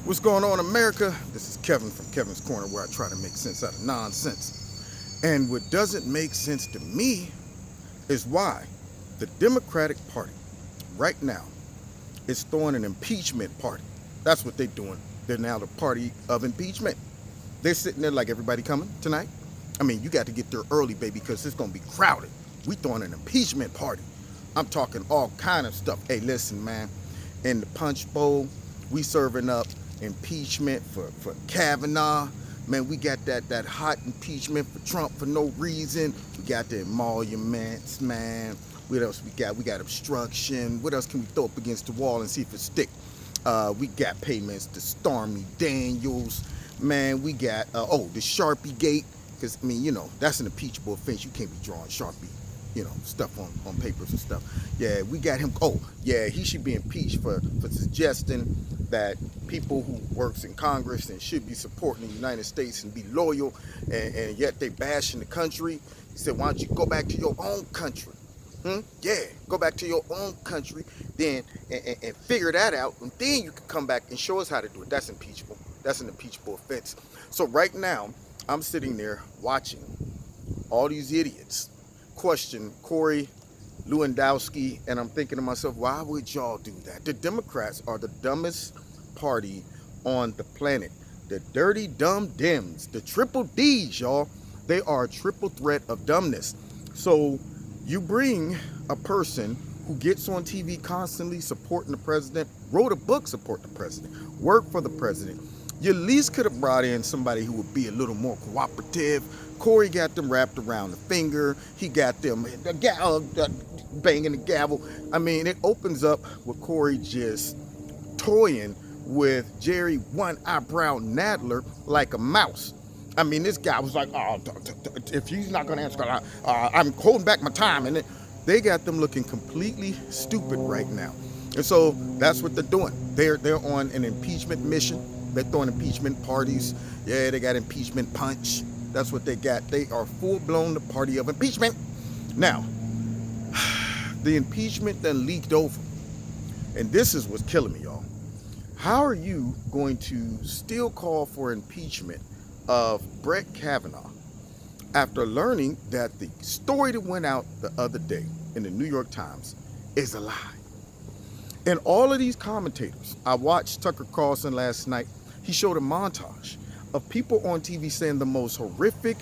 What's going on, America? This is Kevin from Kevin's Corner, where I try to make sense out of nonsense. And what doesn't make sense to me is why the Democratic Party right now is throwing an impeachment party. That's what they're doing. They're now the party of impeachment. They're sitting there like, everybody coming tonight? I mean, you got to get there early, baby, because it's going to be crowded. We throwing an impeachment party. I'm talking all kind of stuff. Hey, listen, man. In the punch bowl, we serving up impeachment for Kavanaugh. Man, we got that hot impeachment for Trump for no reason. We got the emoluments, man. What else we got? We got obstruction. What else can we throw up against the wall and see if it stick? We got payments to Stormy Daniels. Man, we got, the Sharpie gate. Because, I mean, you know, that's an impeachable offense. You can't be drawing Sharpie, stuff on papers and stuff. Yeah, we got him. Oh, yeah, he should be impeached for suggesting that people who works in Congress and should be supporting the United States and be loyal, and yet they bashing the country. He said, why don't you go back to your own country? Yeah, go back to your own country, then and figure that out, and then you can come back and show us how to do it. That's impeachable. That's an impeachable offense. So right now, I'm sitting there watching all these idiots question Corey Lewandowski, and I'm thinking to myself, why would y'all do that? The Democrats are the dumbest party on the planet. The dirty, dumb Dems, the triple Ds, y'all. They are a triple threat of dumbness. So you bring a person who gets on TV constantly supporting the president, wrote a book supporting the president, worked for the president. You at least could have brought in somebody who would be a little more cooperative. Corey got them wrapped around the finger. He got them banging the gavel. I mean, it opens up with Corey just toying with Jerry One Eyebrow Nadler like a mouse. I mean, this guy was like, oh, if he's not going to answer, I'm holding back my time. And they got them looking completely stupid right now. And so that's what they're doing. They're on an impeachment mission. They're throwing impeachment parties. Yeah, they got impeachment punch. That's what they got. They are full-blown the party of impeachment. Now, the impeachment then leaked over. And this is what's killing me, y'all. How are you going to still call for impeachment of Brett Kavanaugh after learning that the story that went out the other day in the New York Times is a lie? And all of these commentators, I watched Tucker Carlson last night. He showed a montage of people on TV saying the most horrific,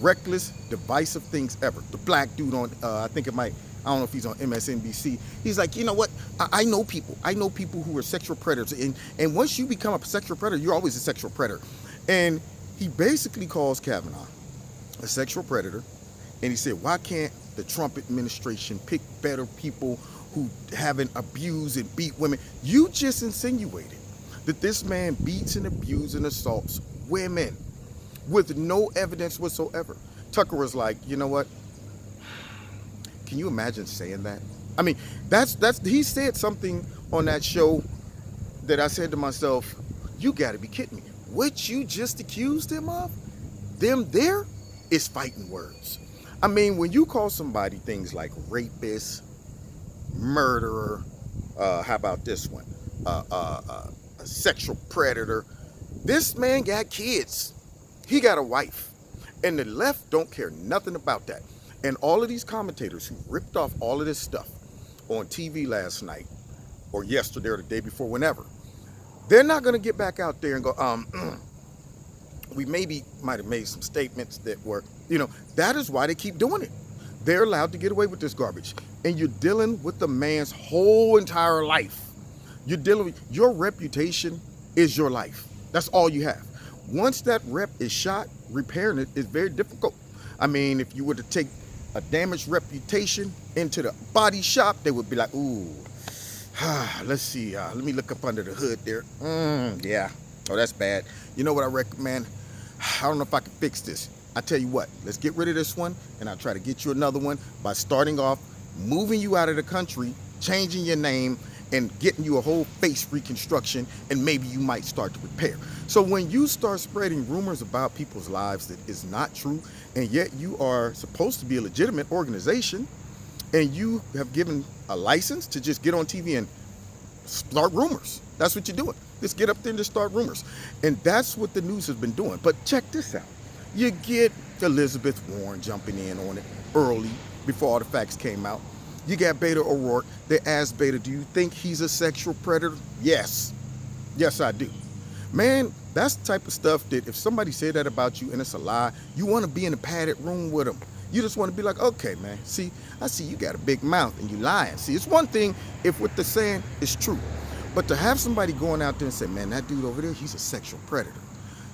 reckless, divisive things ever. The black dude on, I don't know if he's on MSNBC. He's like, you know what? I know people. I know people who are sexual predators. And once you become a sexual predator, you're always a sexual predator. And he basically calls Kavanaugh a sexual predator. And he said, why can't the Trump administration pick better people who haven't abused and beat women? You just insinuated that this man beats and abuses and assaults women with no evidence whatsoever. Tucker was like, you know what? Can you imagine saying that? I mean, he said something on that show that I said to myself, you gotta be kidding me. What you just accused him of? Them there is fighting words. I mean, when you call somebody things like rapist, murderer, how about this one? A sexual predator. This man got kids. He got a wife. And the left don't care nothing about that. And all of these commentators who ripped off all of this stuff on TV last night or yesterday or the day before, whenever, they're not going to get back out there and go, we might have made some statements that were, that is why they keep doing it. They're allowed to get away with this garbage. And you're dealing with the man's whole entire life. You're dealing with your reputation is your life. That's all you have. Once that rep is shot, repairing it is very difficult. I mean, if you were to take a damaged reputation into the body shop, they would be like, ooh, let's see, let me look up under the hood there. Yeah, oh, that's bad. You know what I recommend? I don't know if I can fix this. I tell you what, let's get rid of this one, and I'll try to get you another one by starting off, moving you out of the country, changing your name, and getting you a whole face reconstruction, and maybe you might start to repair. So when you start spreading rumors about people's lives that is not true, and yet you are supposed to be a legitimate organization, and you have given a license to just get on TV and start rumors. That's what you're doing. Just get up there and just start rumors. And that's what the news has been doing. But check this out. You get Elizabeth Warren jumping in on it early, before all the facts came out. You got Beto O'Rourke. They asked Beto, do you think he's a sexual predator? Yes. Yes, I do. Man, that's the type of stuff that if somebody said that about you and it's a lie, you want to be in a padded room with them. You just want to be like, okay, man, see, I see you got a big mouth and you lying. See, it's one thing if what they're saying is true. But to have somebody going out there and say, man, that dude over there, he's a sexual predator.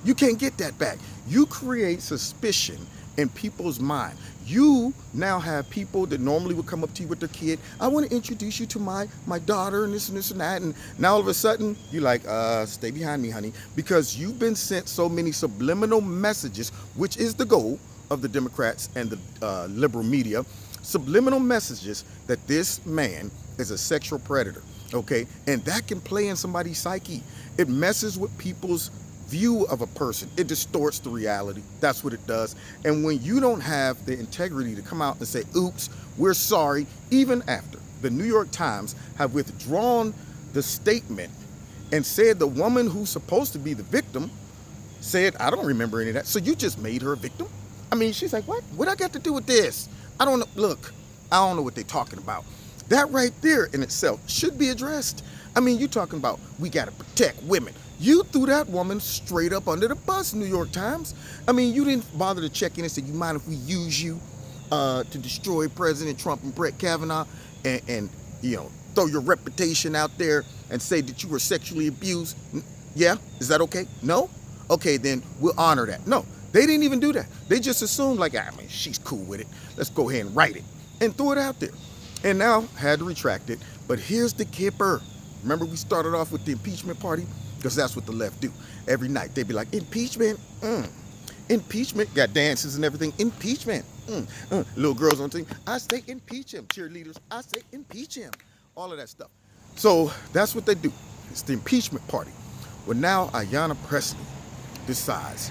You can't get that back. You create suspicion in people's mind. You now have people that normally would come up to you with their kid. I want to introduce you to my daughter and this and this and that. And now all of a sudden, you're like, stay behind me, honey. Because you've been sent so many subliminal messages, which is the goal of the Democrats and the liberal media. Subliminal messages that this man is a sexual predator, okay? And that can play in somebody's psyche. It messes with people's view of a person. It distorts the reality. That's what it does. And when you don't have the integrity to come out and say, oops, we're sorry, even after the New York Times have withdrawn the statement and said the woman who's supposed to be the victim said, I don't remember any of that. So you just made her a victim? I mean, she's like, what? What I got to do with this? I don't know. Look, I don't know what they're talking about. That right there in itself should be addressed. I mean, you're talking about we got to protect women. You threw that woman straight up under the bus, New York Times. I mean, you didn't bother to check in and say, you mind if we use you to destroy President Trump and Brett Kavanaugh and you know, throw your reputation out there and say that you were sexually abused? Yeah? Is that okay? No? Okay, then we'll honor that. No, they didn't even do that. They just assumed like, I mean, she's cool with it. Let's go ahead and write it and throw it out there. And now had to retract it. But here's the kipper. Remember we started off with the impeachment party? Because that's what the left do. Every night they'd be like, impeachment, impeachment. Got dances and everything. Impeachment. Little girls on the team. I say impeach him. Cheerleaders. I say impeach him. All of that stuff. So that's what they do. It's the impeachment party. Well, now Ayanna Pressley decides,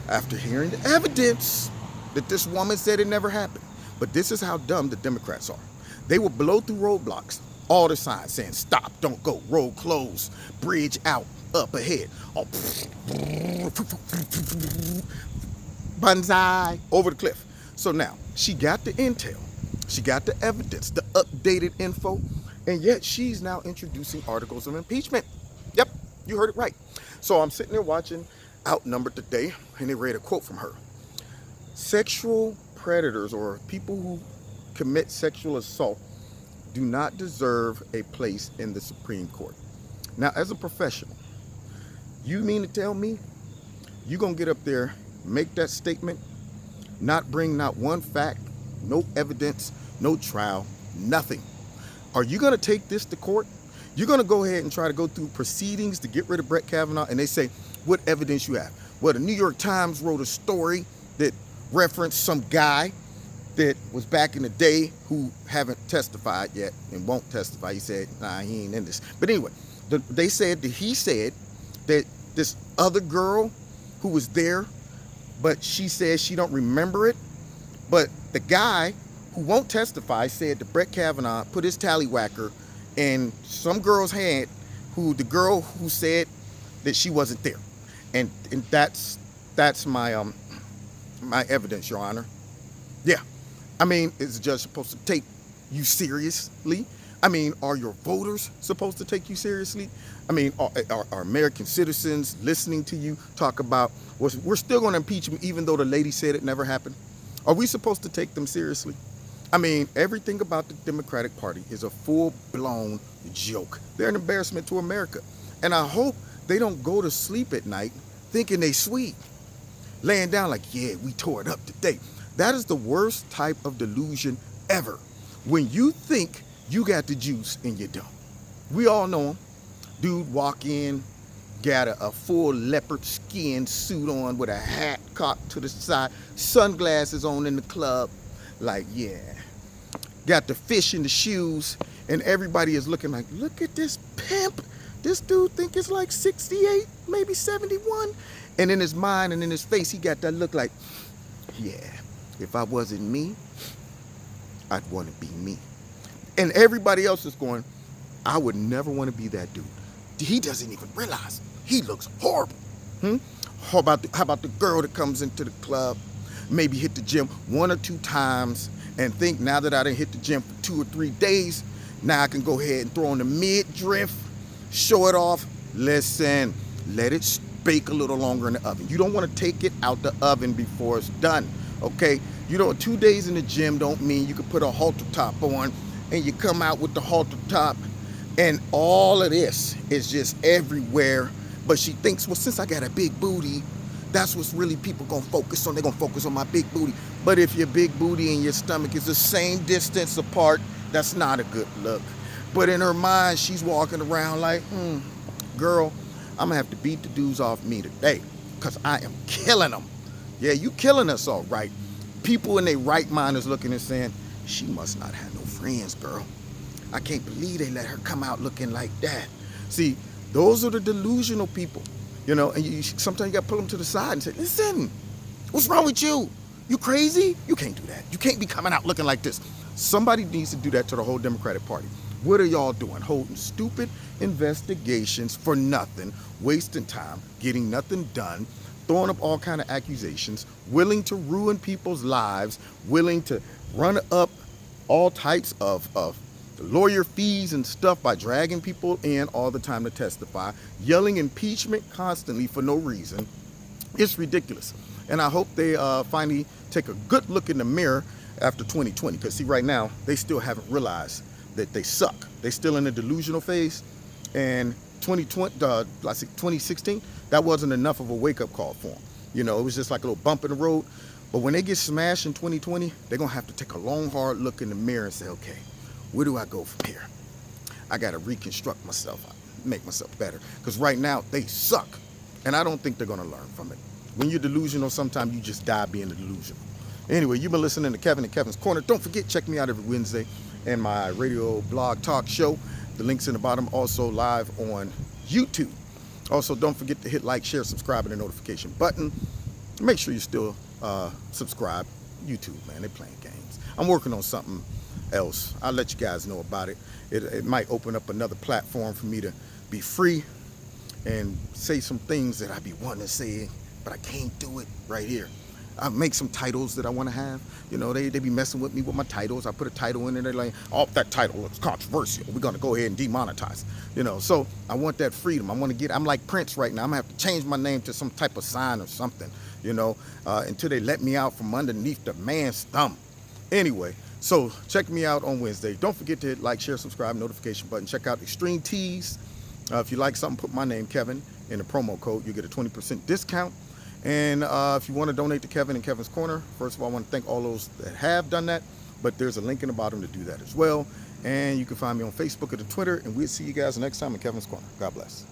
after hearing the evidence, that this woman said it never happened. But this is how dumb the Democrats are. They will blow through roadblocks, all the signs saying stop, don't go, road closed, bridge out, up ahead. Oh, banzai, over the cliff. So now she got the intel, she got the evidence, the updated info, and yet she's now introducing articles of impeachment. Yep, you heard it right. So I'm sitting there watching Outnumbered today, and they read a quote from her. Sexual predators or people who commit sexual assault do not deserve a place in the Supreme Court. Now, as a professional, you mean to tell me you're going to get up there, make that statement, not bring not one fact, no evidence, no trial, nothing? Are you going to take this to court? You're going to go ahead and try to go through proceedings to get rid of Brett Kavanaugh, and they say, what evidence you have? Well, the New York Times wrote a story that referenced some guy that was back in the day who haven't testified yet and won't testify. He said, nah, he ain't in this. But anyway, they said that he said that this other girl who was there, but she says she don't remember it. But the guy who won't testify said that Brett Kavanaugh put his tallywhacker in some girl's hand, the girl who said that she wasn't there. And that's my my evidence, Your Honor. Yeah. I mean, is the judge supposed to take you seriously? I mean, are your voters supposed to take you seriously? I mean, are American citizens listening to you talk about, we're still going to impeach him even though the lady said it never happened? Are we supposed to take them seriously? I mean, everything about the Democratic Party is a full-blown joke. They're an embarrassment to America. And I hope they don't go to sleep at night thinking they sweet, laying down like, yeah, we tore it up today. That is the worst type of delusion ever. When you think you got the juice and you don't. We all know him. Dude walk in, got a full leopard skin suit on with a hat cocked to the side, sunglasses on in the club. Like, yeah. Got the fish in the shoes, and everybody is looking like, look at this pimp. This dude think it's like 68, maybe 71. And in his mind and in his face, he got that look like, yeah. If I wasn't me, I'd want to be me. And everybody else is going, I would never want to be that dude. he doesn't even realize he looks horrible. How about the girl that comes into the club, maybe hit the gym 1 or 2 times, and think now that I done hit the gym for 2 or 3 days, now I can go ahead and throw on the midriff, show it off. Listen, let it bake a little longer in the oven. You don't want to take it out the oven before it's done, okay? 2 days in the gym don't mean you can put a halter top on and you come out with the halter top and all of this is just everywhere. But she thinks, well, since I got a big booty, that's what's really people gonna focus on. They're gonna focus on my big booty. But if your big booty and your stomach is the same distance apart, that's not a good look. But in her mind, she's walking around like, girl, I'm gonna have to beat the dudes off me today because I am killing them. Yeah, you killing us all right. People in their right mind is looking and saying, she must not have no friends, girl. I can't believe they let her come out looking like that. See, those are the delusional people, and sometimes you got to pull them to the side and say, listen, what's wrong with you? You crazy? You can't do that. You can't be coming out looking like this. Somebody needs to do that to the whole Democratic Party. What are y'all doing? Holding stupid investigations for nothing, wasting time, getting nothing done, throwing up all kind of accusations, willing to ruin people's lives, willing to run up all types of lawyer fees and stuff by dragging people in all the time to testify, yelling impeachment constantly for no reason. It's ridiculous. And I hope they finally take a good look in the mirror after 2020, because see, right now, they still haven't realized that they suck. They still in the delusional phase. And 2016, that wasn't enough of a wake-up call for them. It was just like a little bump in the road. But when they get smashed in 2020, they're going to have to take a long, hard look in the mirror and say, okay, where do I go from here? I got to reconstruct myself, make myself better. Because right now, they suck. And I don't think they're going to learn from it. When you're delusional, sometimes you just die being delusional. Anyway, you've been listening to Kevin and Kevin's Corner. Don't forget, check me out every Wednesday and my radio blog talk show. The link's in the bottom. Also live on YouTube. Also, don't forget to hit like, share, subscribe, and the notification button. Make sure you still subscribe. YouTube, man, they're playing games. I'm working on something else. I'll let you guys know about it. It might open up another platform for me to be free and say some things that I be wanting to say, but I can't do it right here. I make some titles that I want to have. They be messing with me with my titles. I put a title in there, they're like, oh, that title looks controversial. We're going to go ahead and demonetize. So I want that freedom. I'm like Prince right now. I'm going to have to change my name to some type of sign or something, until they let me out from underneath the man's thumb. Anyway, so check me out on Wednesday. Don't forget to hit like, share, subscribe, notification button. Check out Extreme Tees. If you like something, put my name, Kevin, in the promo code. You get a 20% discount. And if you want to donate to Kevin and Kevin's Corner, first of all, I want to thank all those that have done that. But there's a link in the bottom to do that as well. And you can find me on Facebook or the Twitter. And we'll see you guys next time in Kevin's Corner. God bless.